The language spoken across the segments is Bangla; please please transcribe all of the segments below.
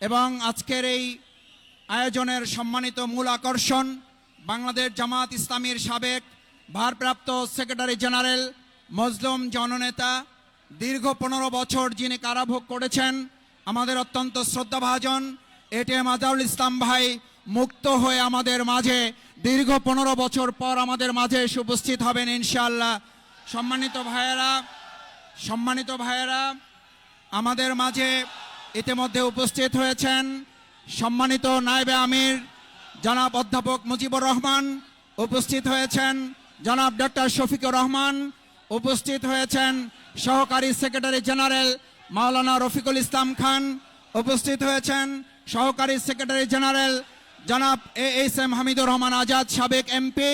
এবং আজকের এই আয়োজনের সম্মানিত মূল আকর্ষণ বাংলাদেশ জামাত ইসলামীর সাবেক ভারপ্রাপ্ত সেক্রেটারি জেনারেল মজলুম জননেতা দীর্ঘ 15 বছর যিনি কারাভোগ করেছেন আমাদের অত্যন্ত শ্রদ্ধাভাজন এটিএম আজহারুল ইসলাম ভাই মুক্ত হয়ে আমাদের মাঝে দীর্ঘ 15 বছর পর আমাদের মাঝে এসে উপস্থিত হবেন ইনশাআল্লাহ। সম্মানিত ভাইয়েরা আমাদের মাঝে ইতিমধ্যে উপস্থিত হয়েছেন সম্মানিত নায়েবে আমির জনাব অধ্যাপক মুজিবুর রহমান, উপস্থিত হয়েছেন জনাব ডক্টর শফিকুর রহমান, উপস্থিত হয়েছেন সহকারী সেক্রেটারি জেনারেল মাওলানা রফিকুল ইসলাম খান, উপস্থিত হয়েছেন সহকারী সেক্রেটারি জেনারেল জনাব এএসএম হামিদুর রহমান আজাদ সাবেক এমপি,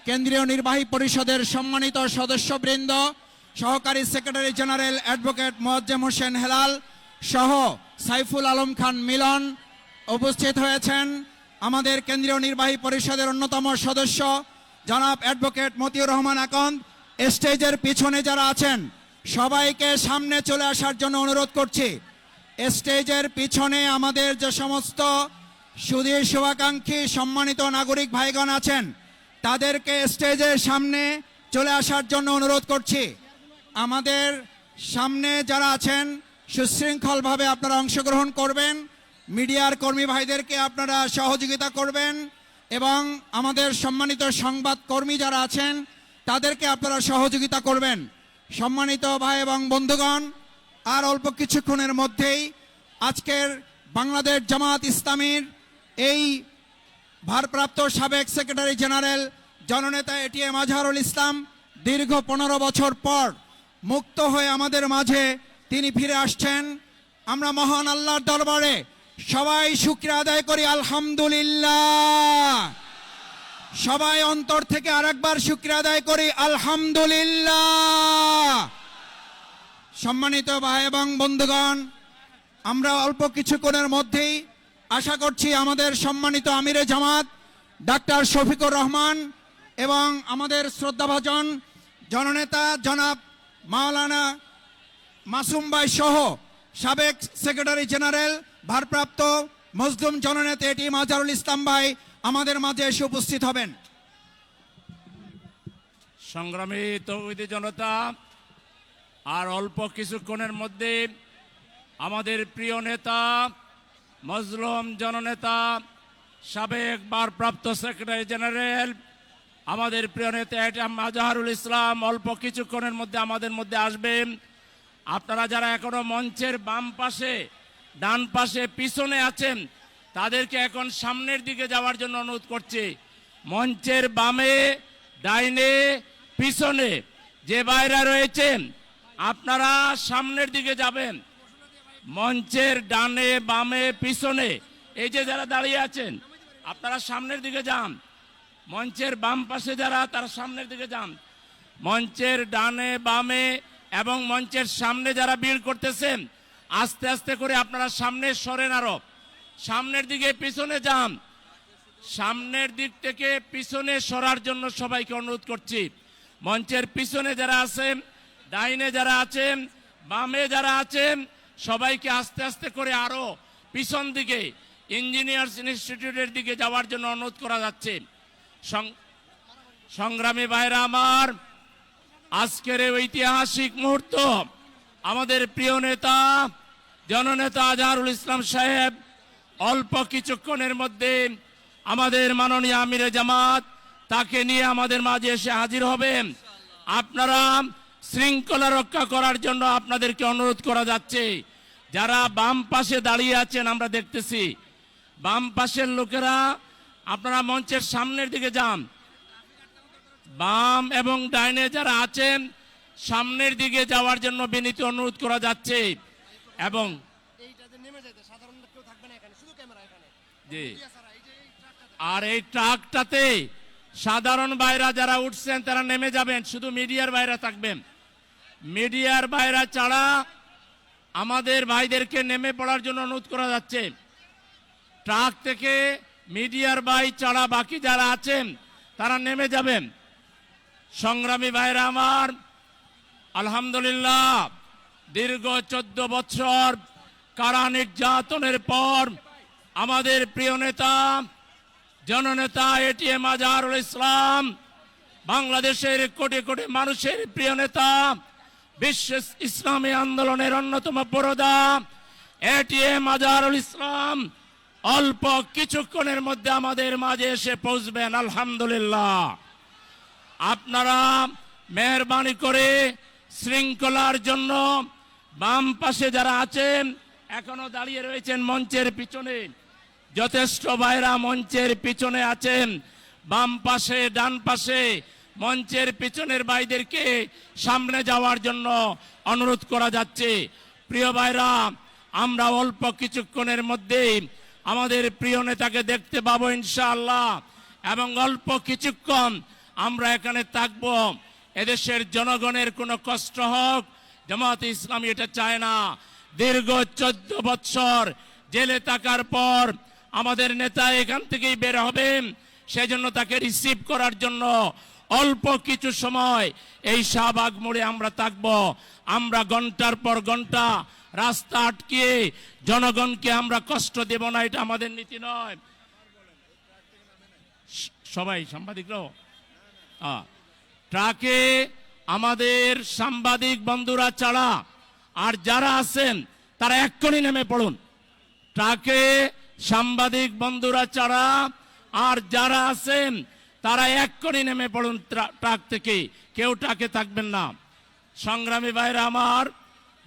কেন্দ্রীয় নির্বাহী পরিষদের সম্মানিত সদস্যবৃন্দ, সহকারী secretary general advocate Moazzem Hossain Helal সহ সাইফুল আলম খান মিলন, উপস্থিত হয়েছেন আমাদের কেন্দ্রীয় নির্বাহী পরিষদের অন্যতম সদস্য জনাব অ্যাডভোকেট মতিউর রহমান আকন্দ। স্টেজের পিছনে যারা আছেন সবাইকে সামনে চলে আসার জন্য অনুরোধ করছি। স্টেজের পিছনে আমাদের যে সমস্ত সুধীর শুভাকাঙ্ক্ষী সম্মানিত নাগরিক ভাইগণ আছেন তাদেরকে স্টেজের সামনে চলে আসার জন্য অনুরোধ করছি। আমাদের সামনে যারা আছেন সুশৃঙ্খলভাবে আপনারা অংশগ্রহণ করবেন, মিডিয়ার কর্মী ভাইদেরকে আপনারা সহযোগিতা করবেন এবং আমাদের সম্মানিত সংবাদ কর্মী যারা আছেন তাদেরকে আপনারা সহযোগিতা করবেন। সম্মানিত ভাই এবং বন্ধুগণ, আর অল্প কিছুক্ষণের মধ্যেই আজকের বাংলাদেশ জামাত ইসলামীর এই ভারপ্রাপ্ত সাবেক সেক্রেটারি জেনারেল জননেতা এটিএম আজহারুল ইসলাম দীর্ঘ 15 বছর পর মুক্ত হয়ে আমাদের মাঝে তিনি ফিরে আসছেন। আমরা মহান আল্লাহর দরবারে সবাই শুকরিয়া আদায় করি আলহামদুলিল্লাহ। সবাই অন্তর থেকে আরেকবার শুকরিয়া আদায় করি আলহামদুলিল্লাহ। সম্মানিত ভাই এবং বন্ধুগণ, আমরা অল্প কিছুক্ষণের মধ্যেই আশা করছি আমাদের সম্মানিত আমিরে জামাত ডাক্তার শফিকুর রহমান এবং আমাদের শ্রদ্ধাভাজন জননেতা জনাব মাওলানা মাসুম ভাই সহ সাবেক সেক্রেটারি জেনারেল ভারপ্রাপ্ত মজলুম জননেতা এটিএম আজহারুল ইসলাম ভাই আমাদের মাঝে এসে উপস্থিত হবেন। সংগ্রামী তৌহিদি জনতা, আর অল্প কিছুক্ষণের মধ্যে আমাদের প্রিয় নেতা মজলুম জননেতা সাবেক ভারপ্রাপ্ত সেক্রেটারি জেনারেল আমাদের প্রিয় নেতা এটিএম আজহারুল ইসলাম অল্প কিছুক্ষণের মধ্যে আমাদের মধ্যে আসবেন। আপনারা যারা এখনো মঞ্চের বাম পাশে, ডান পাশে, পিছনে আছেন তাদেরকে এখন সামনের দিকে যাওয়ার জন্য অনুরোধ করছি। মঞ্চের বামে, ডাইনে, পিছনে যে ভাইরা রয়েছেন আপনারা সামনের দিকে যাবেন। মঞ্চের ডানে, বামে, পিছনে এই যে যারা দাঁড়িয়ে আছেন আপনারা সামনের দিকে যান। মঞ্চের বাম পাশে যারা তারা সামনের দিকে যান। মঞ্চের ডানে, বামে এবং মঞ্চের সামনে যারা ভিড় করতেছেন আস্তে আস্তে করে আপনারা সামনে সরেন, আরো সামনের দিকে পিছনে যান। সামনের দিক থেকে পিছনে সরার জন্য সবাইকে অনুরোধ করছি। মঞ্চের পিছনে যারা আছেন, ডাইনে যারা আছেন, বামে যারা আছেন সবাইকে আস্তে আস্তে করে আরো পিছন দিকে ইঞ্জিনিয়ার্স ইনস্টিটিউটের দিকে যাওয়ার জন্য অনুরোধ করা যাচ্ছে। সংগ্রামী ভাইরা আমার, আজকের এই ঐতিহাসিক মুহূর্ত আমাদের প্রিয় নেতা জননেতা আজহারুল ইসলাম সাহেব অল্প কিছুক্ষণের মধ্যে আমাদের মাননীয় আমিরে জামাত তাকে নিয়ে আমাদের মাঝে এসে হাজির হবেন। আপনারা শৃঙ্খলা রক্ষা করার জন্য আপনাদেরকে অনুরোধ করা যাচ্ছে। যারা বাম পাশে দাঁড়িয়ে আছেন আমরা দেখতেছি, বাম পাশের লোকেরা আপনারা মঞ্চের সামনের দিকে যান। বাম এবং ডাইনে যারা আছেন সামনের দিকে যাওয়ার জন্য বিনীত অনুরোধ করা যাচ্ছে। এবং আর এই ট্রাকটাতে সাধারণ ভাইরা যারা উঠছেন তারা নেমে যাবেন, শুধু মিডিয়ার ভাইরা থাকবেন। মিডিয়ার ভাইরা ছাড়া আমাদের ভাইদেরকে নেমে পড়ার জন্য অনুরোধ করা যাচ্ছে। ট্রাক থেকে মিডিয়ার ভাই ছাড়া বাকি যারা আছেন তারা নেমে যাবেন। সংগ্রামী ভাইরা আমার, আলহামদুলিল্লাহ দীর্ঘ 14 বছর কারা নির্যাতনের পর আমাদের প্রিয় নেতা জননেতা এটিএম আজহারুল ইসলাম, বাংলাদেশের কোটি কোটি মানুষের প্রিয় নেতা, বিশ্ব ইসলামী আন্দোলনের অন্যতম পুরোধা এটিএম আজহারুল ইসলাম অল্প কিছুক্ষণের মধ্যে আমাদের মাঝে এসে পৌঁছবেন আলহামদুলিল্লাহ। আপনারা মেহরবানি করে শৃঙ্খলার জন্য বাম পাশে যারা আছেন, এখনো দাঁড়িয়ে রয়েছেন মঞ্চের পিছনে, যথেষ্ট ভাইরা মঞ্চের পিছনে আছেন, বাম পাশে ডান পাশে মঞ্চের পিছনের ভাইদেরকে সামনে যাওয়ার জন্য অনুরোধ করা যাচ্ছে। প্রিয় ভাইরা, আমরা অল্প কিছুক্ষণের মধ্যেই আমাদের প্রিয় নেতাকে দেখতে পাবো ইনশাআল্লাহ, এবং অল্প কিছুক্ষণ আমরা এখানে থাকব। এদেশের জনগণের কোনো কষ্ট হোক, জামায়াতে ইসলামী এটা চায় না। দীর্ঘ 14 বৎসর জেলে থাকার পর আমাদের নেতা এখান থেকেই বের হবেন, সেজন্য তাকে রিসিভ করার জন্য অল্প কিছু সময় এই শাহবাগ মোড়ে আমরা থাকব। আমরা ঘন্টার পর ঘন্টা রাস্তা আটকিয়ে জনগণকে আমরা কষ্ট দেব না, এটা আমাদের নীতি নয়। সবাই সাংবাদিকরাও ট্রাকে আমাদের সাংবাদিক বন্ধুরা ছাড়া আর যারা আছেন তারা এক্ষুনি নেমে পড়ুন। ট্রাকে সাংবাদিক বন্ধুরা ছাড়া আর যারা আছেন তারা এক্ষুনি নেমে পড়ুন ট্রাক থেকে, কেউ ট্রাকে থাকবেন না। সংগ্রামী ভাইরা আমার,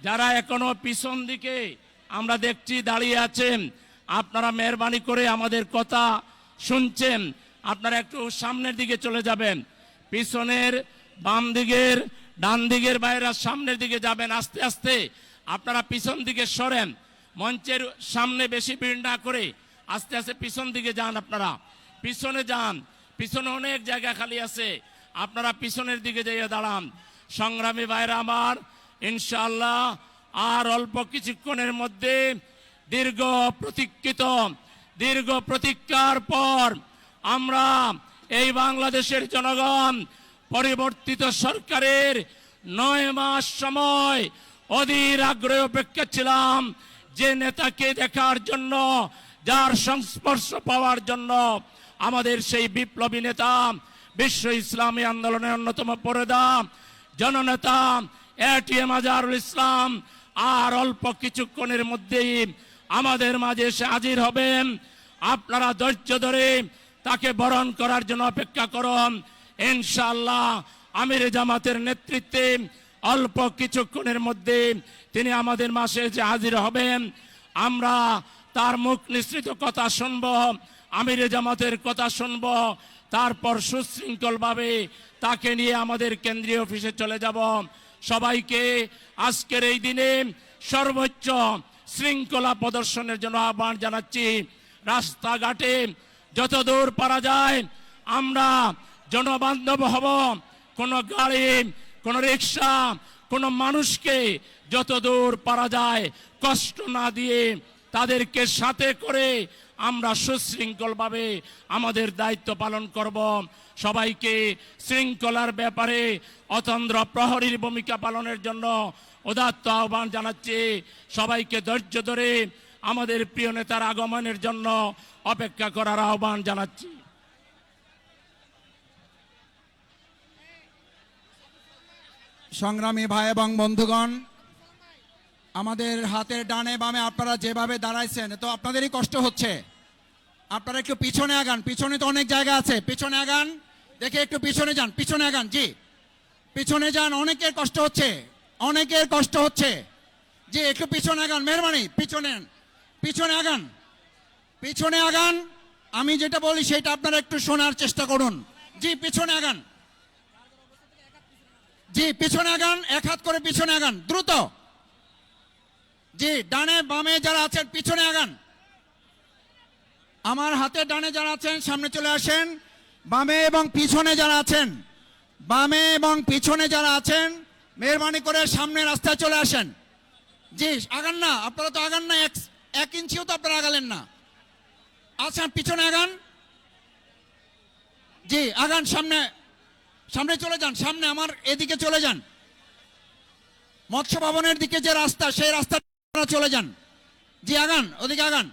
যারা এখনো পিছন দিকে আমরা দেখছি দাঁড়িয়ে আছেন, আপনারা মেহরবানি করে আমাদের কথা শুনছেন, আপনারা একটু সামনের দিকে চলে যাবেন। পিছনের বাম দিকের ডান দিকের বাইরা সামনের দিকে যাবেন আস্তে আস্তে। আপনারা পিছন দিকে সরেন, মঞ্চের সামনে বেশি ভিড় না করে আস্তে আস্তে পিছন দিকে যান। আপনারা পিছনে যান, পিছনে অনেক জায়গা খালি আছে, আপনারা পিছনের দিকে যাইয়ে দাঁড়ান। সংগ্রামী ভাইরা আমার, ইনশাআল্লাহ আর অল্প কিছুক্ষণের মধ্যে দীর্ঘ প্রতীক্ষার পর আমরা এই বাংলাদেশের জনগণ পরিবর্তিত সরকারের 9 মাস সময় অধীর আগ্রহে অপেক্ষা ছিলাম যে নেতাকে দেখার জন্য, যার সংস্পর্শ পাওয়ার জন্য। আমাদের সেই বিপ্লবী নেতা, বিশ্ব ইসলামী আন্দোলনের অন্যতম পুরোধা জননেতা এটিএম আজহারুল ইসলাম আর অল্প কিছুক্ষণের মধ্যেই আমাদের মাঝে এসে হাজির হবেন। আপনারা ধৈর্য ধরে তাকে বরণ করার জন্য অপেক্ষা করুন। ইনশাআল্লাহ আমিরে জামাতের নেতৃত্বে অল্প কিছুক্ষণের মধ্যে তিনি আমাদের মাঝে এসে হাজির হবেন। আমরা তার মুখ নিঃসৃত কথা শুনব, আমিরে জামাতের কথা শুনব, তারপর সুশৃঙ্খলভাবে তাকে নিয়ে আমাদের কেন্দ্রীয় অফিসে চলে যাব। সবাইকে আজকের এই দিনে সর্বোচ্চ শৃঙ্খলা প্রদর্শনের জন্য আহ্বান জানাচ্ছি। রাস্তাঘাটে যতদূর পারা যায় আমরা জনবান্ধব হব। কোনো গাড়ি, কোনো রিক্সা, কোনো মানুষকে যতদূর পারা যায় কষ্ট না দিয়ে তাদেরকে সাথে করে আমরা সুশৃঙ্খলভাবে আমাদের দায়িত্ব পালন করব। সবাইকে শৃঙ্খলার ব্যাপারে অতন্দ্র প্রহরীর ভূমিকা পালনের জন্য উদাত্ত আহ্বান জানাচ্ছি। সবাইকে ধৈর্য ধরে আমাদের প্রিয় নেতার আগমনের জন্য অপেক্ষা করার আহ্বান জানাচ্ছি। সংগ্রামী ভাই এবং বন্ধুগণ, আমাদের হাতের ডানে বামে আপনারা যেভাবে দাঁড়াইছেন তো আপনাদেরই কষ্ট হচ্ছে। আপনারা একটু পিছনে আগান, পিছনে তো অনেক জায়গা আছে, পিছনে আগান, দেখে একটু পিছনে যান, পিছনে আগান, জি পিছনে যান। অনেকের কষ্ট হচ্ছে, অনেকের কষ্ট হচ্ছে, জি একটু পিছনে আগান, মেহরবানি পিছনে আগান, পিছনে আগান। আমি যেটা বলি সেটা আপনারা একটু শোনার চেষ্টা করুন। জি পিছনে আগান, জি পিছনে আগান, এক হাত করে পিছনে আগান, দ্রুত। জি ডানে বামে যারা আছেন পিছনে আগান। আমার হাতে ডানে যারা আছেন সামনে চলে আসেন। বামে এবং পিছনে যারা আছেন, বামে এবং পিছনে যারা আছেন মেহরবানি করে সামনে রাস্তায় চলে আসেন। জি আগান না, আপনারা তো আগান না, এক ইঞ্চিও তো আপনারা আগালেন না। আচ্ছা পিছনে আগান, জি আগান, সামনে সামনে চলে যান, সামনে আমার এদিকে চলে যান। মৎস্য ভবনের দিকে যে রাস্তা সেই রাস্তা চলে যান। জি আগান, ওদিকে আগান।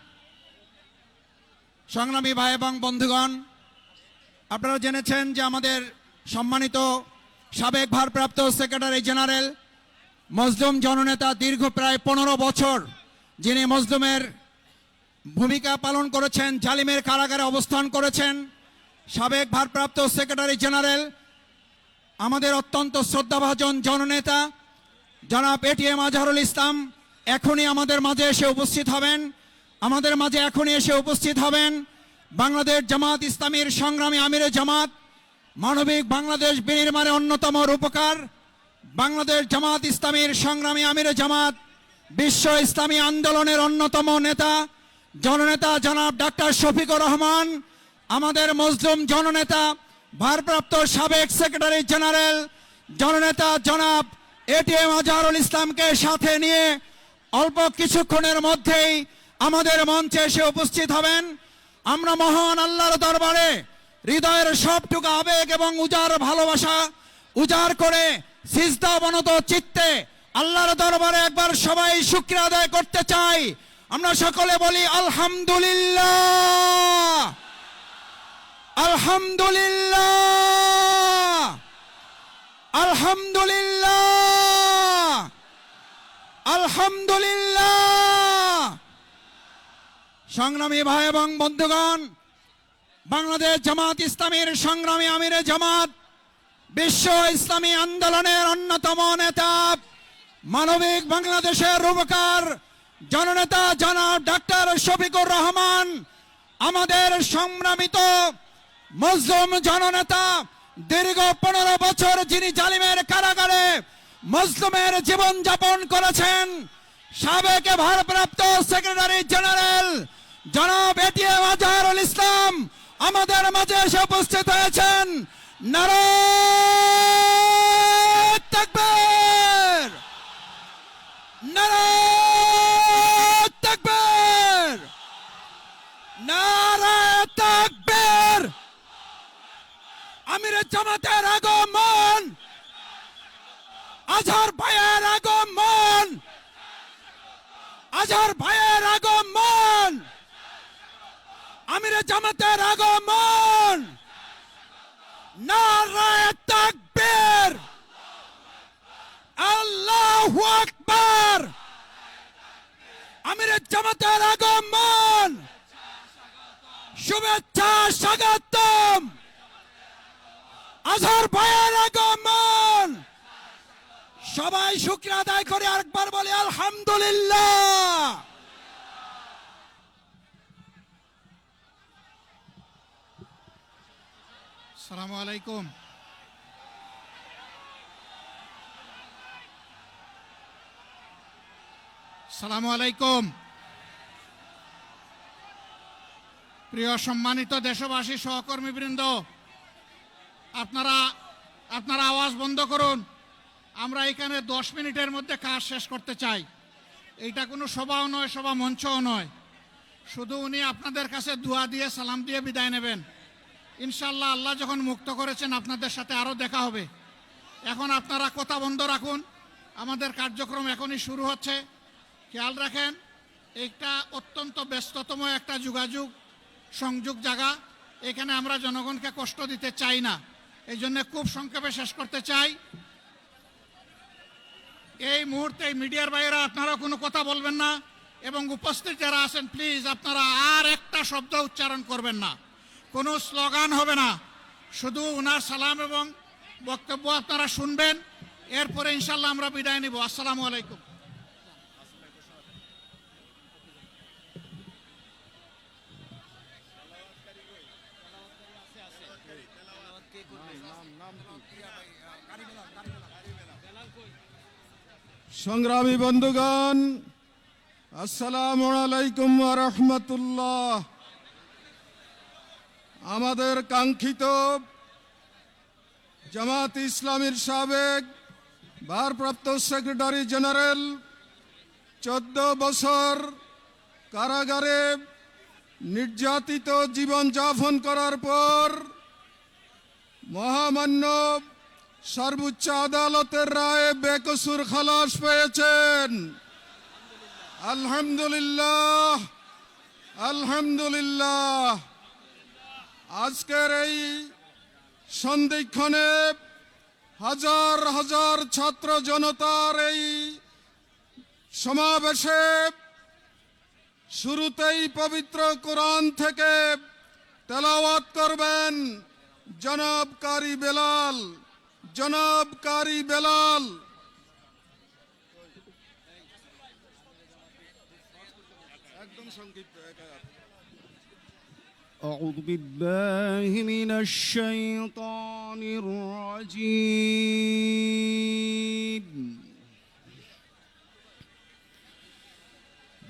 সংগ্রামী ভাই এবং বন্ধুগণ, আপনারা জেনেছেন যে আমাদের সম্মানিত সাবেক ভারপ্রাপ্ত সেক্রেটারি জেনারেল মজলুম জননেতা দীর্ঘ প্রায় 15 বছর যিনি মজলুমের ভূমিকা পালন করেছেন, জালিমের কারাগারে অবস্থান করেছেন, সাবেক ভারপ্রাপ্ত সেক্রেটারি জেনারেল আমাদের অত্যন্ত শ্রদ্ধাভাজন জননেতা জনাব এটিএম আজহারুল ইসলাম এখনই আমাদের মাঝে এসে উপস্থিত হবেন। আমাদের মাঝে এখনই এসে উপস্থিত হবেন বাংলাদেশ জামাত ইসলামীর সংগ্রামী আমিরে জামাত, মানবিক বাংলাদেশ বিনির্মাণে অন্যতম রূপকার, বাংলাদেশ জামাত ইসলামীর সংগ্রামী আমিরে জামাত, বিশ্ব ইসলামী আন্দোলনের অন্যতম নেতা জননেতা জনাব ডাক্তার শফিকুর রহমান, আমাদের মজলুম জননেতা ভারপ্রাপ্ত সাবেক সেক্রেটারি জেনারেল জননেতা জনাব এটিএম আজহারুল ইসলামকে সাথে নিয়ে অল্প কিছুক্ষণের মধ্যেই আমাদের মঞ্চে এসে উপস্থিত হবেন। আমরা মহান আল্লাহর দরবারে হৃদয়ের সবটুকু আবেগ এবং উজাড় ভালোবাসা উজাড় করে সিজদা অবনত চিত্তে আল্লাহর দরবারে একবার সবাই শুকরিয়া আদায় করতে চাই। আমরা সকলে বলি আলহামদুলিল্লাহ, আলহামদুলিল্লাহ, আলহামদুলিল্লাহ, আলহামদুলিল্লাহ। সংগ্রামী ভাই এবং বন্ধুগণ, বাংলাদেশ জামাত ইসলামীর সংগ্রামী আমিরে জামাত, বিশ্ব ইসলামী আন্দোলনের অন্যতম নেতা, মানবিক বাংলাদেশের রূপকার জননেতা জনাব ডাক্তার শফিকুর রহমান, আমাদের সংগ্রামিত মজলুম জননেতা, দীর্ঘ 15 বছর যিনি জালিমের কারাগারে মজলুমের জীবন যাপন করেছেন, সাবেক ভারপ্রাপ্ত সেক্রেটারি জেনারেল জনাব এটিএম আজহারুল ইসলাম আমাদের মাঝে এসে উপস্থিত হয়েছেন। নারায়ে তাকবীর, নারায়ে তাকবীর, নারায়ে তাকবীর। আমিরে জামাতের আগমন, আজহার ভাইয়ের আগমন, আজহার ভাইয়ের আগমন, আমিরে জামাতের আগমন। নারায়ে তাকবীর, আল্লাহু আকবার। আমিরে জামাতের আগমন, শুভেচ্ছা স্বাগতম। আজহার ভাইয়ের আগমন। সবাই শুকরিয়া আদায় করে আরেকবার বলি আলহামদুলিল্লাহ। আসসালামু আলাইকুম। আসসালামু আলাইকুম। প্রিয় সম্মানিত দেশবাসী, সহকর্মীবৃন্দ, আপনারা আওয়াজ বন্ধ করুন। আমরা এখানে 10 মিনিটের মধ্যে কাজ শেষ করতে চাই। এইটা কোনো সভাও নয়, সভা মঞ্চও নয়। শুধু উনি আপনাদের কাছে দোয়া দিয়ে সালাম দিয়ে বিদায় নেবেন। ইনশাআল্লাহ আল্লাহ যখন মুক্ত করেছেন আপনাদের সাথে আরও দেখা হবে। এখন আপনারা কথা বন্ধ রাখুন, আমাদের কার্যক্রম এখনই শুরু হচ্ছে। খেয়াল রাখেন, এইটা অত্যন্ত ব্যস্ততম একটা যোগাযোগ সংযোগ জায়গা। এখানে আমরা জনগণকে কষ্ট দিতে চাই না, এই জন্য খুব সংক্ষেপে শেষ করতে চাই। এই মুহূর্তে মিডিয়ার বাইরে আপনারা কোনো কথা বলবেন না, এবং উপস্থিত যারা আছেন প্লিজ আপনারা আর একটা শব্দ উচ্চারণ করবেন না, কোনো স্লোগান হবে না। শুধু ওনার সালাম এবং বক্তব্য আপনারা শুনবেন, এরপরে ইনশাল্লাহ আমরা বিদায় নিব। আসসালামু আলাইকুম। সংগ্রামী বন্ধুগণ, আসসালামু আলাইকুম ওয়া রাহমাতুল্লাহ। আমাদের কাঙ্ক্ষিত জামাত ইসলামীর সাবেক ভারপ্রাপ্ত সেক্রেটারি জেনারেল 14 বছর কারাগারে নির্যাতিত জীবনযাপন করার পর মহামান্য সর্বোচ্চ আদালতের রায়ে বেকসুর খালাস পেয়েছেন। আলহামদুলিল্লাহ, আলহামদুলিল্লাহ। আজকের এই সন্ধিক্ষণে হাজার হাজার ছাত্র জনতার এই সমাবেশে শুরুতেই পবিত্র কোরআন থেকে তেলাওয়াত করবেন জনাব কারি বেলাল, জনাব কারি বেলাল। একদম সংক্ষিপ্ত أعوذ بالله من الشيطان الرجيم.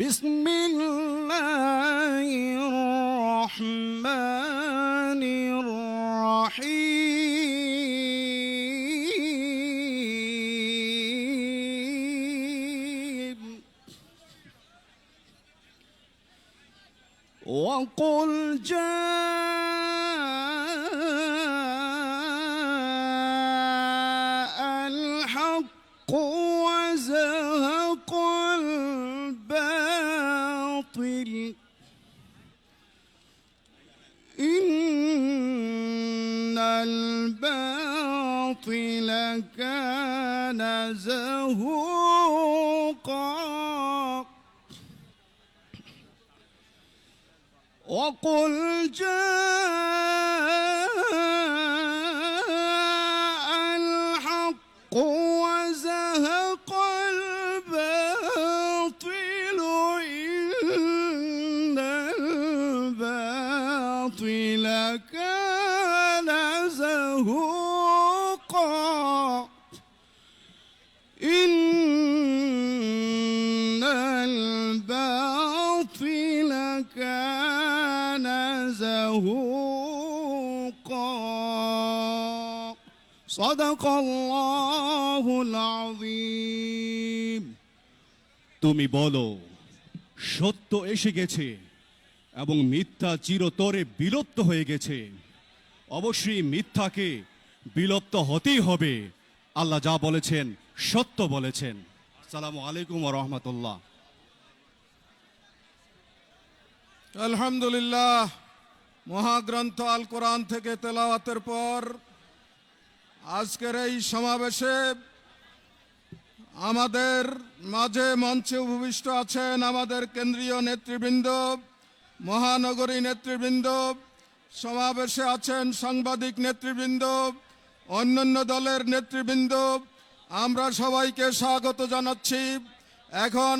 بسم الله الرحمن الرحيم. وقل جاء الحق وزهق الباطل إن الباطل كان زهوقا. وقل جاء الحق وزهق الباطل إن الباطل كان زهوقا. إن الباطل كان زهوقا. صدق الله العظيم. তুমি বলো সত্য এসে গেছে এবং মিথ্যা চিরতরে বিলুপ্ত হয়ে গেছে। অবশ্যই মিথ্যাকে বিলুপ্ত হতেই হবে। আল্লাহ যা বলেছেন সত্য বলেছেন। আসসালামু আলাইকুম ওয়া রাহমাতুল্লাহ। আলহামদুলিল্লাহ। মহাগ্রন্থ আল কোরআন থেকে তেলাওয়াতের পর আজকের এই সমাবেশে আমাদের মাঝে মঞ্চে উপবিষ্ট আছেন আমাদের কেন্দ্রীয় নেতৃবৃন্দ, মহানগরী নেতৃবৃন্দ, সমাবেশে আছেন সাংবাদিক নেতৃবৃন্দ, অন্যান্য দলের নেতৃবৃন্দ। আমরা সবাইকে স্বাগত জানাচ্ছি। এখন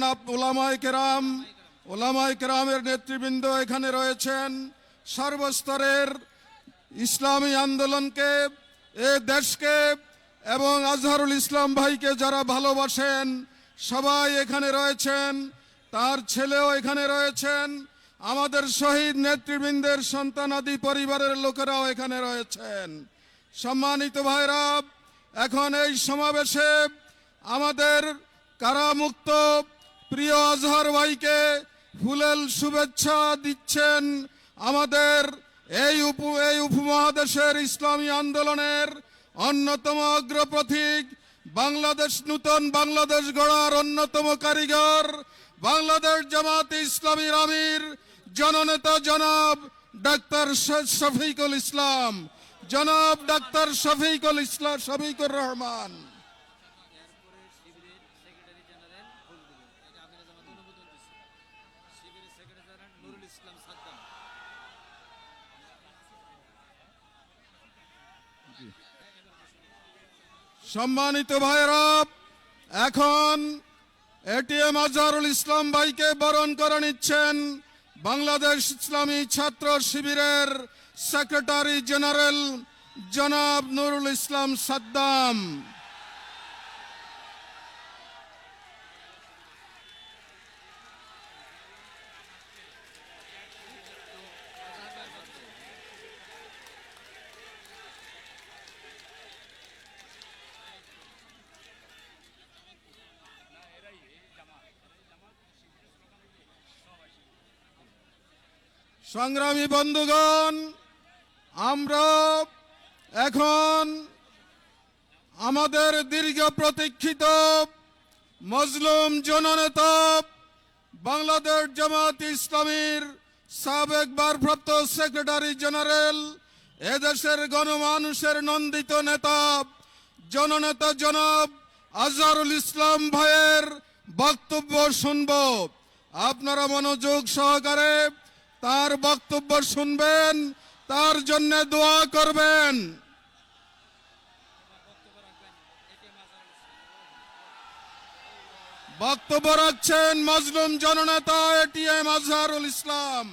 ওলামায়ে কেরামের নেতৃবৃন্দ এখানে রয়েছেন। সর্বস্তরের ইসলামী আন্দোলনকে, এ দেশকে এবং আজহারুল ইসলাম ভাইকে যারা ভালোবাসেন সবাই এখানে রয়েছেন। তার ছেলেও এখানে রয়েছেন। আমাদের শহীদ নেতৃবৃন্দের সন্তানাদি পরিবারের লোকেরাও এখানে রয়েছেন। সম্মানিত ভাইরা, এখন এই সমাবেশে আমাদের কারামুক্ত প্রিয় আজহার ভাইকে ফুলেল শুভেচ্ছা দিচ্ছেন আমাদের এই উপমহাদেশের ইসলামী আন্দোলনের অন্যতম অগ্রপথিক, বাংলাদেশ নূতন বাংলাদেশ গড়ার অন্যতম কারিগর, বাংলাদেশ জামাতে ইসলামীর আমির জননেতা জনাব ডাক্তার শফিকুল ইসলাম, জনাব ডাক্তার শফিকুর রহমান। সম্মানিত ভাইরা, এখন এটিএম আজহারুল ইসলাম ভাইকে বরণ করে নিচ্ছেন বাংলাদেশ ইসলামী ছাত্র শিবিরের সেক্রেটারি জেনারেল জনাব নুরুল ইসলাম সাদ্দাম। সংগ্রামী বন্ধুগণ, আমরা এখন আমাদের দীর্ঘ প্রতীক্ষিত মজলুম জননেতা বাংলাদেশ জামাত ইসলামীর সাবেক ভারপ্রাপ্ত সেক্রেটারি জেনারেল, এদেশের গণমানুষের নন্দিত নেতা জননেতা জনাব আজহারুল ইসলাম ভাইয়ের বক্তব্য শুনব। আপনারা মনোযোগ সহকারে তার বক্তব্য শুনবেন, তার জন্য দোয়া করবেন। বক্তব্য রাখছেন মজলুম জননেতা এটিএম আজহারুল ইসলাম।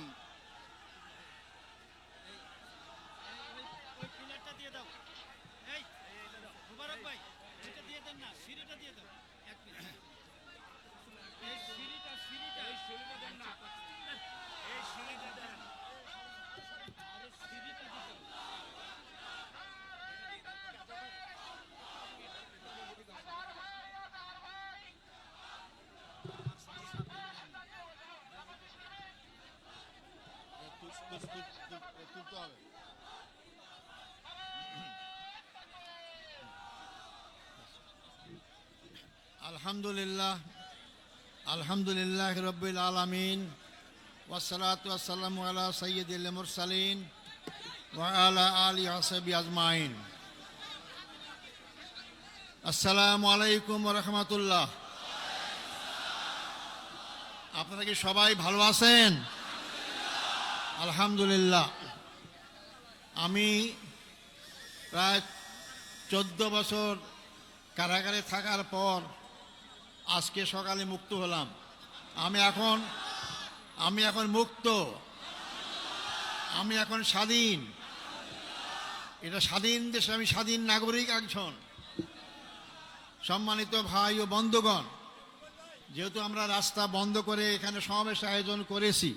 আলহামদুলিল্লাহ রব্বিল আলামিন ওয়াসসালাতু ওয়াসসালামু আলা সাইয়্যিদিল মুরসালিন ওয়া আলা আলিহি ওয়া সাহবিহি আজমাইন। আসসালামু আলাইকুম ওয়া রাহমাতুল্লাহ। আপনারা কি সবাই ভালো আছেন? আলহামদুলিল্লাহ। আমি প্রায় 14 বছর কারাগারে থাকার পর আজকে সকালে মুক্ত হলাম। আমি এখন মুক্ত, আমি এখন স্বাধীন। এটা স্বাধীন দেশে আমি স্বাধীন নাগরিক একজন। সম্মানিত ভাই ও বন্ধুগণ, যেহেতু আমরা রাস্তা বন্ধ করে এখানে সমাবেশ আয়োজন করেছি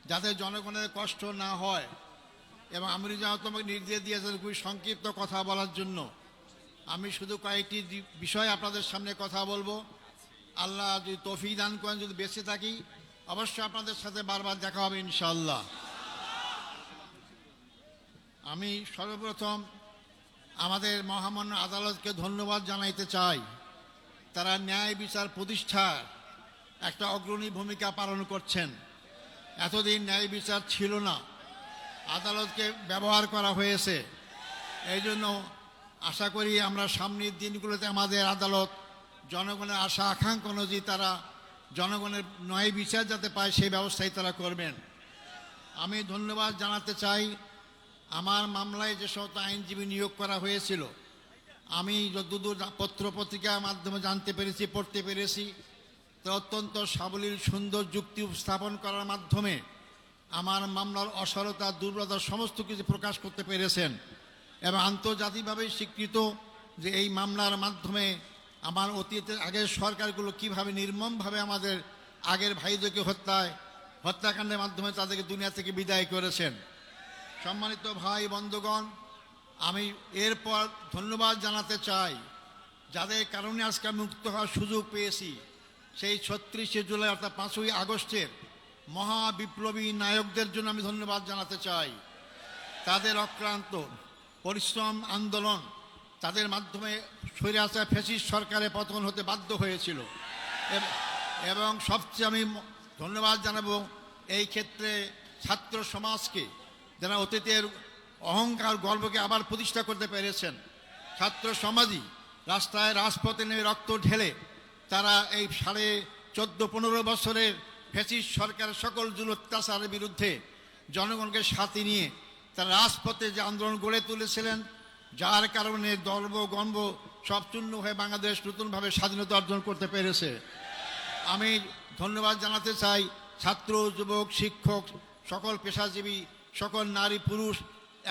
যাতে জনগণের কষ্ট না হয়, এবং আমি যেহেতু তোমাকে নির্দেশ দিয়েছেন খুবই সংক্ষিপ্ত কথা বলার জন্য, আমি শুধু কয়েকটি বিষয় আপনাদের সামনে কথা বলবো। আল্লাহ যদি তৌফিক দান করেন, যদি বেঁচে থাকি অবশ্যই আপনাদের সাথে বারবার দেখা হবে ইনশাআল্লাহ। আমি সর্বপ্রথম আমাদের মহামান্য আদালতকে ধন্যবাদ জানাইতে চাই। তারা ন্যায় বিচার প্রতিষ্ঠার একটা অগ্রণী ভূমিকা পালন করছেন। এতদিন ন্যায় বিচার ছিল না, আদালতকে ব্যবহার করা হয়েছে। এই জন্য আশা করি আমরা সামনের দিনগুলোতে আমাদের আদালত জনগণের আশা আকাঙ্ক্ষা অনুযায়ী তারা জনগণের ন্যায় বিচার যাতে পায় সেই ব্যবস্থাই তারা করবেন। আমি ধন্যবাদ জানাতে চাই আমার মামলায় যে সমস্ত আইনজীবী নিয়োগ করা হয়েছিল, আমি যতদূর পত্র পত্রিকার মাধ্যমে জানতে পেরেছি, পড়তে পেরেছি, তা অত্যন্ত সাবলীল সুন্দর যুক্তি উপস্থাপন করার মাধ্যমে আমার মামলার অসারতা, দুর্বলতা সমস্ত কিছু প্রকাশ করতে পেরেছেন। এবং আন্তর্জাতিকভাবে স্বীকৃত যে এই মামলার মাধ্যমে আমার অতীতের আগের সরকারগুলো কীভাবে নির্মমভাবে আমাদের আগের ভাইদেরকে হত্যাকাণ্ডের মাধ্যমে তাদেরকে দুনিয়া থেকে বিদায় করেছেন। সম্মানিত ভাই বন্ধুগণ, আমি এরপর ধন্যবাদ জানাতে চাই যাদের কারণে আজকে মুক্ত হওয়ার সুযোগ পেয়েছি। সেই 36শে জুলাই অর্থাৎ 5ই আগস্টের মহা বিপ্লবী নায়কদের জন্য আমি ধন্যবাদ জানাতে চাই। তাদের অক্লান্ত পরিশ্রম, আন্দোলন, তাদের মাধ্যমে স্বৈরাচার ফ্যাসিস্ট সরকারের পতন হতে বাধ্য হয়েছিল। এবং সবচেয়ে আমি ধন্যবাদ জানাবো এই ক্ষেত্রে ছাত্র সমাজকে, যারা অতীতের অহংকার গর্বকে আবার প্রতিষ্ঠা করতে পেরেছেন। ছাত্র সমাজই রাস্তায় রাজপথে নেমে রক্ত ঢেলে তারা এই 14.5 বছরের ফ্যাসিস্ট সরকারের সকল জুলুম অত্যাচারের বিরুদ্ধে জনগণকে সাথে নিয়ে তারা রাজপথে যে আন্দোলন গড়ে তুলেছিলেন, যার কারণে গর্ব গর্ব সব চূর্ণ হয়ে বাংলাদেশ নতুনভাবে স্বাধীনতা অর্জন করতে পেরেছে। আমি ধন্যবাদ জানাতে চাই ছাত্র, যুবক, শিক্ষক, সকল পেশাজীবী, সকল নারী পুরুষ,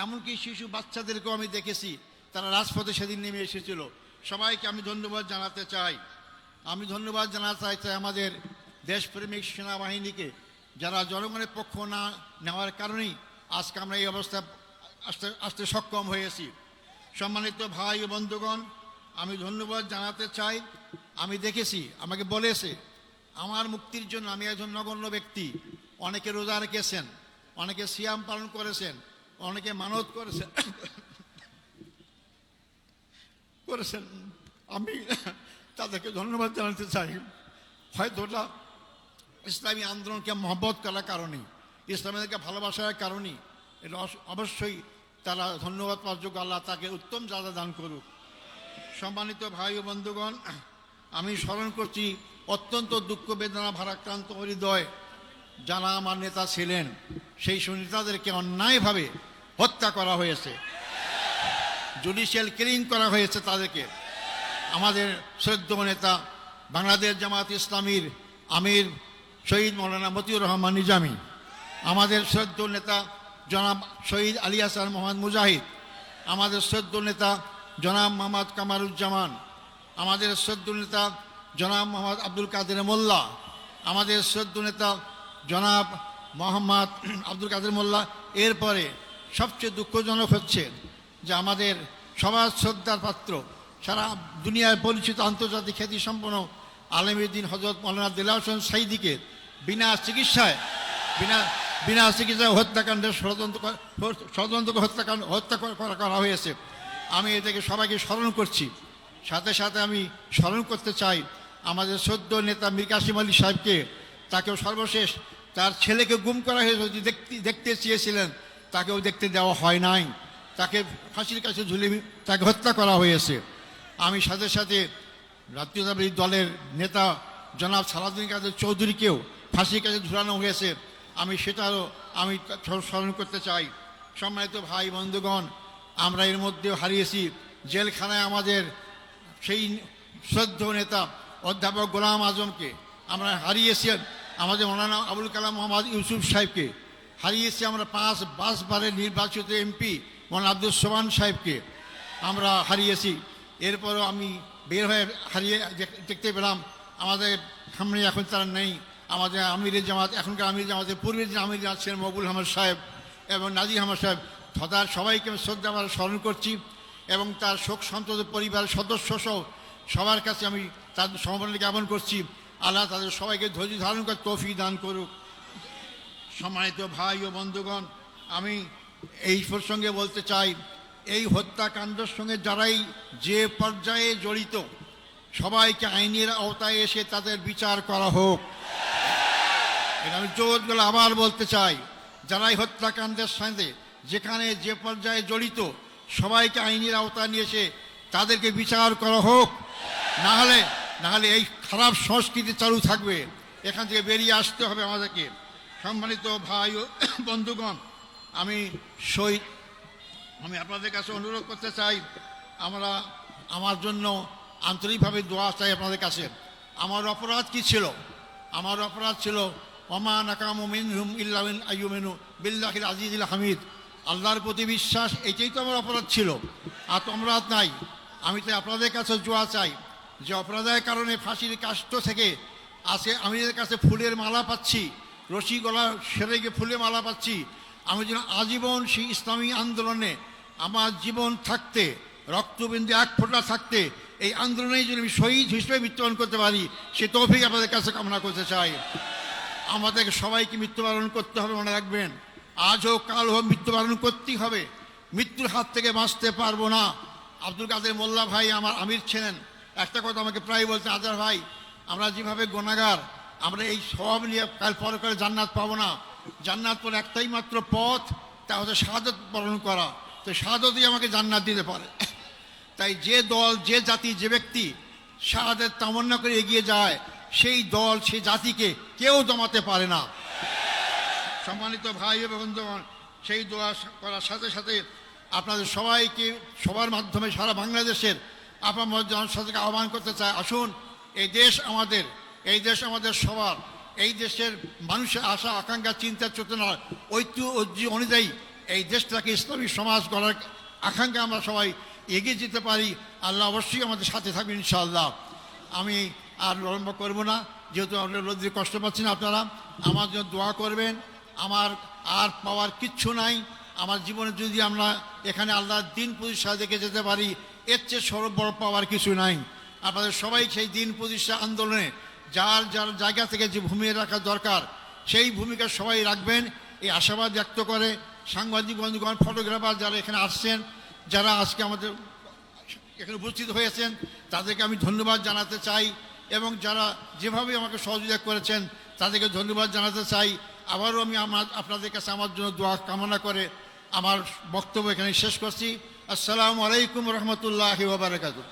এমনকি শিশু বাচ্চাদেরকেও আমি দেখেছি তারা রাজপথে সেদিন নেমে এসেছিল। সবাইকে আমি ধন্যবাদ জানাতে চাই। আমি ধন্যবাদ জানাতে চাই আমাদের দেশপ্রেমিক সেনাবাহিনীকে, যারা জনগণের পক্ষ না নেওয়ার কারণেই আজকে আমরা এই অবস্থা আসতে সক্ষম হয়েছি। সম্মানিত ভাই ও বন্ধুগণ, আমি ধন্যবাদ জানাতে চাই। আমি দেখেছি, আমাকে বলেছে আমার মুক্তির জন্য আমি একজন নগণ্য ব্যক্তি, অনেকে রোজা রেখেছেন, অনেকে সিয়াম পালন করেছেন, অনেকে মানত করেছেন। আমি তাদেরকে ধন্যবাদ জানাতে চাই। হয়তো ওটা ইসলামী আন্দোলনকে মহব্বত করার কারণে, ইসলামীদেরকে ভালোবাসার কারণে, এটা অবশ্যই তারা ধন্যবাদ পাওয়ার যোগ্য। আল্লাহ তাকে উত্তম যাজা দান করুক। সম্মানিত ভাই ও বন্ধুগণ, আমি স্মরণ করছি অত্যন্ত দুঃখ বেদনা ভারাক্রান্ত হৃদয় যারা আমার নেতা ছিলেন, সেই নেতাদেরকে অন্যায়ভাবে হত্যা করা হয়েছে, জুডিশিয়াল কিলিং করা হয়েছে তাদেরকে। আমাদের শ্রদ্ধেয় নেতা বাংলাদেশ জামাত ইসলামীর আমির শহীদ মৌলানা মতিউর রহমান নিজামী, আমাদের শ্রদ্ধেয় নেতা জনাব শহীদ আলী হাসান মোহাম্মদ মুজাহিদ, আমাদের শ্রদ্ধেয় নেতা জনাব মোহাম্মদ কামারুজ্জামান, আমাদের শ্রদ্ধেয় নেতা জনাব মোহাম্মদ আব্দুল কাদের মোল্লা, আমাদের শ্রদ্ধেয় নেতা জনাব মোহাম্মদ আব্দুল কাদের মোল্লা। এরপরে সবচেয়ে দুঃখজনক হচ্ছে যে আমাদের সবার শ্রদ্ধার পাত্র, সারা দুনিয়ায় পরিচিত আন্তর্জাতিক খ্যাতিসম্পন্ন আলেমউদ্দিন হযরত মৌলানা দেলাওয়ার হোসেন সাঈদীকে বিনা চিকিৎসায় হত্যাকাণ্ডের ষড়যন্ত্র হত্যা করা হয়েছে। আমি এটাকে সবাইকে স্মরণ করছি। সাথে সাথে আমি স্মরণ করতে চাই আমাদের শ্রদ্ধেয় নেতা মীর কাসিম আলী সাহেবকে। তাকেও সর্বশেষ তার ছেলেকে গুম করা হয়েছে, দেখতে চেয়েছিলেন, তাকেও দেখতে দেওয়া হয় নাই, তাকে ফাঁসির কাছে ঝুলিয়ে তাকে হত্যা করা হয়েছে। আমি সাথে সাথে জাতীয়তাবাদী দলের নেতা জনাব সালাউদ্দিন কাদের চৌধুরীকেও ফাঁসির কাছে ঝুলানো হয়েছে, আমি সেটারও আমি স্মরণ করতে চাই। সম্মানিত ভাই বন্ধুগণ, আমরা এর মধ্যেও হারিয়েছি জেলখানায় আমাদের সেই শ্রদ্ধেয় নেতা অধ্যাপক গোলাম আজমকে, আমরা হারিয়েছি আমাদের মৌলানা আবুল কালাম মোহাম্মদ ইউসুফ সাহেবকে, হারিয়েছি আমরা 5 বারের নির্বাচিত এমপি মৌলানা আব্দুল সোবহান সাহেবকে আমরা হারিয়েছি। এরপরও আমি বের হয়ে দেখতে পেলাম আমাদের সামনে এখন তারা নেই। আমাদের আমিরের জামাত, এখনকার আমির জামাতের পূর্বের যে আমির জামাত ছিলেন মকবুল আহমদ সাহেব এবং নাজির আহমদ সাহেব, তার সবাইকে আমি শ্রদ্ধা ভরে স্মরণ করছি এবং তার শোক সন্তপ্ত পরিবারের সদস্য সহ সবার কাছে আমি তাদের সমবেদনা জ্ঞাপন করছি। আল্লাহ তাদের সবাইকে ধৈর্য ধারণ করে তৌফিক দান করুক। সম্মানিত ভাই ও বন্ধুগণ, আমি এই প্রসঙ্গে বলতে চাই, এই হত্যাকাণ্ডের সঙ্গে যারাই যে পর্যায়ে জড়িত সবাইকে আইনের আওতায় এসে তাদের বিচার করা হোক। এটা আমি জোর গলা আবার বলতে চাই, যারাই হত্যাকাণ্ডের সঙ্গে যেখানে যে পর্যায়ে জড়িত সবাইকে আইনের আওতায় নিয়ে এসে তাদেরকে বিচার করা হোক। না হলে এই খারাপ সংস্কৃতি চালু থাকবে, এখান থেকে বেরিয়ে আসতে হবে আমাদেরকে। সম্মানিত ভাই ও বন্ধুগণ, আমি আপনাদের কাছে অনুরোধ করতে চাই, আমার জন্য আন্তরিকভাবে দোয়া চাই আপনাদের কাছে। আমার অপরাধ কি ছিল? আমার অপরাধ ছিল ওমা নাকামু মিনহুম ইল্লা আন আইয়ুমিনু বিল্লাহিল আজিজিল হামিদ, আল্লাহর প্রতি বিশ্বাস, এটাই তো আমার অপরাধ ছিল, আর তো অপরাধ নাই। আমি তো আপনাদের কাছে দোয়া চাই যে অপরাধের কারণে ফাঁসির কাষ্ট থেকে আছে আমিদের কাছে ফুলের মালা পাচ্ছি, রশি গলা সেরে গিয়ে ফুলের মালা পাচ্ছি, আমি যেন আজীবন সেই ইসলামী আন্দোলনে আমার জীবন থাকতে, রক্তবিন্দু এক ফোঁটা থাকতে এই আন্দোলনেই যদি আমি শহীদ হিসেবে মৃত্যুবরণ করতে পারি, সে তৌফিক আপনাদের কাছে কামনা করতে চাই। আমাদেরকে সবাইকে মৃত্যুবরণ করতে হবে, মনে রাখবেন, আজ হোক কাল হোক মৃত্যুবরণ করতেই হবে, মৃত্যুর হাত থেকে বাঁচতে পারবো না। আব্দুল কাদের মোল্লা ভাই আমার আমির ছিলেন, একটা কথা আমাকে প্রায় বলতেন, আজার ভাই আমরা যেভাবে গুনাহগার, আমরা এই সব নিয়ে কাল পরকালে জান্নাত পাবো না, জান্নাত পরে একটাই মাত্র পথ, তা হচ্ছে শাহাদাত বরণ করা, তো শাহাদাতই আমাকে জান্নাত দিতে পারে। তাই যে দল, যে জাতি, যে ব্যক্তি শাহাদাত তামান্না করে এগিয়ে যায়, সেই দল, সেই জাতিকে কেউ দমাতে পারে না। সম্মানিত ভাই এবং বন্ধুগণ, সেই দোয়া করার সাথে সাথে আপনাদের সবাইকে সবার মাধ্যমে সারা বাংলাদেশের আপনার জনসাধারণকে আহ্বান করতে চাই, আসুন এই দেশ আমাদের, এই দেশ আমাদের সবার, এই দেশের মানুষের আশা আকাঙ্ক্ষা চিন্তা চেতনা ঐক্য অনুযায়ী এই দেশটাকে ইসলামী সমাজ গড়ার আকাঙ্ক্ষা আমরা সবাই এগিয়ে যেতে পারি। আল্লাহ অবশ্যই আমাদের সাথে থাকবেন ইনশাআল্লাহ। আমি আর বিলম্ব করবো না, যেহেতু আপনার রোদ্রে কষ্ট পাচ্ছেন, আপনারা আমার জন্য দোয়া করবেন। আমার আর পাওয়ার কিচ্ছু নাই, আমার জীবনে যদি আমরা এখানে আল্লাহর দিন প্রতিষ্ঠা দেখে যেতে পারি, এর চেয়ে সর্ব বড় পাওয়ার কিছু নাই। আপনাদের সবাই সেই দিন প্রতিষ্ঠা আন্দোলনে যার যার জায়গা থেকে যে ভূমিকা রাখা দরকার সেই ভূমিকা সবাই রাখবেন, এই আশাবাদ ব্যক্ত করে সাংবাদিক বন্ধুগণ, ফটোগ্রাফার যারা এখানে আসছেন, যারা আজকে আমাদের এখানে উপস্থিত হয়েছেন, তাদেরকে আমি ধন্যবাদ জানাতে চাই এবং যারা যেভাবে আমাকে সহযোগিতা করেছেন তাদেরকে ধন্যবাদ জানাতে চাই। আবারও আমি আপনাদের কাছে আমার জন্য দোয়া কামনা করে আমার বক্তব্য এখানে শেষ করছি। আসসালামু আলাইকুম রহমতুল্লাহি ওয়া বারাকাতুহু।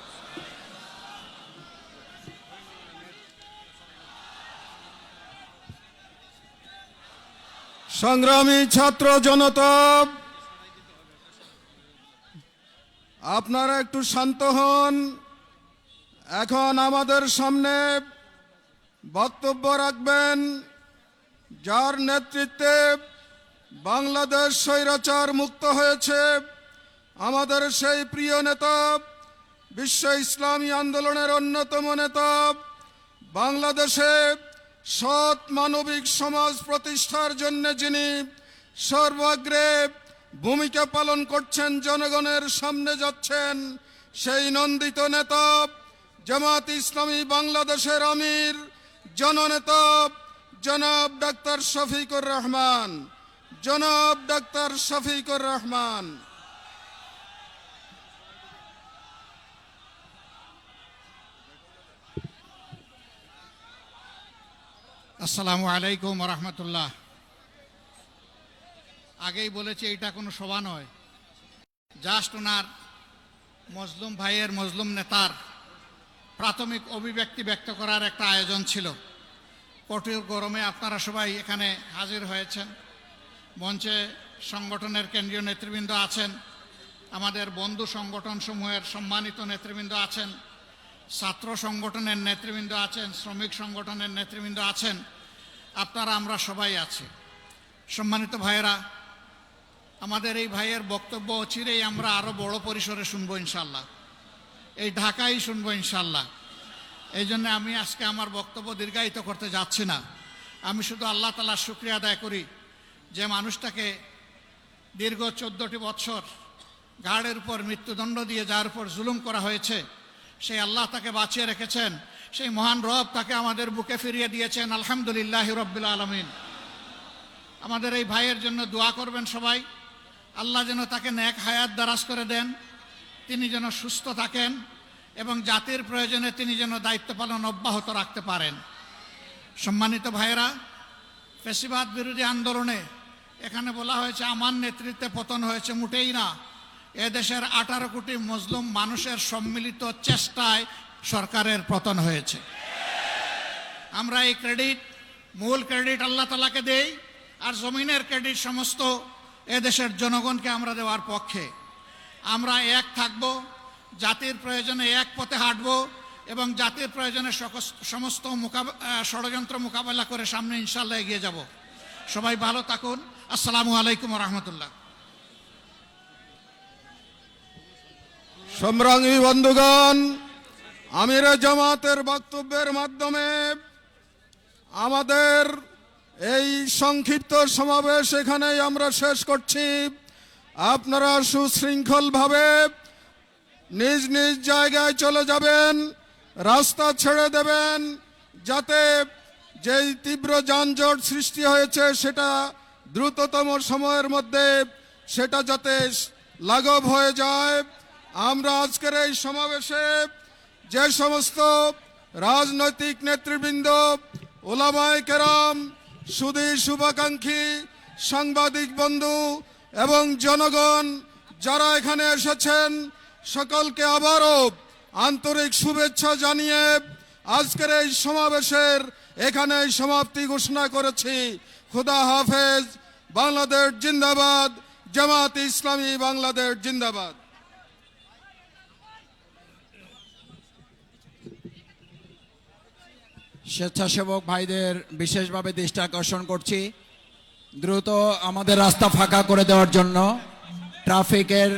সংগ্রামী ছাত্র জনতা, আপনারা একটু শান্ত হন। এখন আমাদের সামনে বক্তব্য রাখবেন যার নেতৃত্বে বাংলাদেশ স্বৈরাচার মুক্ত হয়েছে, আমাদের সেই প্রিয় নেতা, বিশ্ব ইসলামী আন্দোলনের অন্যতম নেতা, বাংলাদেশে সৎ মানবিক সমাজ প্রতিষ্ঠার জন্য যিনি সর্বাগ্রে ভূমিকা পালন করছেন, জনগণের সামনে যাচ্ছেন, সেই নন্দিত নেতা, জামাত ইসলামী বাংলাদেশের আমির, জননেতা জনাব ডাক্তার শফিকুর রহমান। জনাব ডাক্তার শফিকুর রহমান। আসসালামু আলাইকুম রহমতুল্লাহ। আগেই বলেছি এটা কোনো সভা নয়, জাস্ট ওনার মজলুম ভাইয়ের, মজলুম নেতার প্রাথমিক অভিব্যক্তি ব্যক্ত করার একটা আয়োজন ছিল। কঠোর গরমে আপনারা সবাই এখানে হাজির হয়েছেন। মঞ্চে সংগঠনের কেন্দ্রীয় নেতৃবৃন্দ আছেন, আমাদের বন্ধু সংগঠনসমূহের সম্মানিত নেতৃবৃন্দ আছেন, ছাত্র সংগঠনের নেতৃবৃন্দ আছেন, শ্রমিক সংগঠনের নেতৃবৃন্দ আছেন, আপনারা আমরা সবাই আছি। সম্মানিত ভাইয়েরা, আমাদের এই ভাইয়ের বক্তব্য অচিরেই আমরা আরও বড় পরিসরে শুনবো ইনশাল্লাহ, এই ঢাকায় শুনবো ইনশাল্লাহ। এই জন্য আমি আজকে আমার বক্তব্য দীর্ঘায়িত করতে যাচ্ছি না। আমি শুধু আল্লাহ তাআলার শুকরিয়া আদায় করি যে মানুষটাকে দীর্ঘ 14টি বৎসর ঘাড়ের উপর মৃত্যুদণ্ড দিয়ে যার উপর জুলুম করা হয়েছে, সেই আল্লাহ তাকে বাঁচিয়ে রেখেছেন, সেই মহান রব তাকে আমাদের বুকে ফিরিয়ে দিয়েছেন। আলহামদুলিল্লাহ রব্বিল আলামিন। আমাদের এই ভাইয়ের জন্য দোয়া করবেন সবাই, আল্লাহ যেন তাকে নেক হায়াত দারাজ করে দেন, তিনি যেন সুস্থ থাকেন এবং জাতির প্রয়োজনে তিনি যেন দায়িত্ব পালন অব্যাহত রাখতে পারেন। সম্মানিত ভাইয়েরা, ফ্যাসিবাদ বিরোধী আন্দোলনে এখানে বলা হয়েছে আমার নেতৃত্বে পতন হয়েছে, মোটেই না। এদেশের 18 কোটি মুসলিম মানুষের সম্মিলিত চেষ্টায় সরকারের পতন হয়েছে। আমরা এই ক্রেডিট, মূল ক্রেডিট আল্লাহ তাআলাকে দেই, আর জমিনের ক্রেডিট সমস্ত এদেশের জনগণকে আমরা দেওয়ার পক্ষে। আমরা এক থাকব, জাতির প্রয়োজনে এক পথে হাঁটব এবং জাতির প্রয়োজনে সমস্ত ষড়যন্ত্র মোকাবেলা করে সামনে ইনশাল্লাহ এগিয়ে যাব। সবাই ভালো থাকুন। আসসালামু আলাইকুম রহমতুল্লাহ। সংগ্রামী বন্ধুগণ, আমিরে জামাতের বক্তব্যের মাধ্যমে আমাদের এই সংক্ষিপ্ত সমাবেশ এখানেই আমরা শেষ করছি। আপনারা সুশৃঙ্খলভাবে নিজ নিজ জায়গায় চলে যাবেন, রাস্তা ছেড়ে দেবেন, যাতে যেই তীব্র যানজট সৃষ্টি হয়েছে সেটা দ্রুততম সময়ের মধ্যে সেটা যাতে লাঘব হয়ে যায়। আমরা আজকের এই সমাবেশে যে সমস্ত রাজনৈতিক নেতৃবৃন্দ, ওলামায়ে কেরাম, সুধী শুভাকাঙ্ক্ষী, সাংবাদিক বন্ধু এবং জনগণ যারা এখানে এসেছেন, সকলকে আবারও আন্তরিক শুভেচ্ছা জানিয়ে আজকের এই সমাবেশের এখানে সমাপ্তি ঘোষণা করেছি। খুদা হাফেজ। বাংলাদেশ জিন্দাবাদ। জামাত ইসলামী বাংলাদেশ জিন্দাবাদ। স্বেচ্ছাসেবক ভাইদের বিশেষভাবে দৃষ্টি আকর্ষণ করছি, দ্রুত আমাদের রাস্তা ফাঁকা করে দেওয়ার জন্য ট্রাফিকের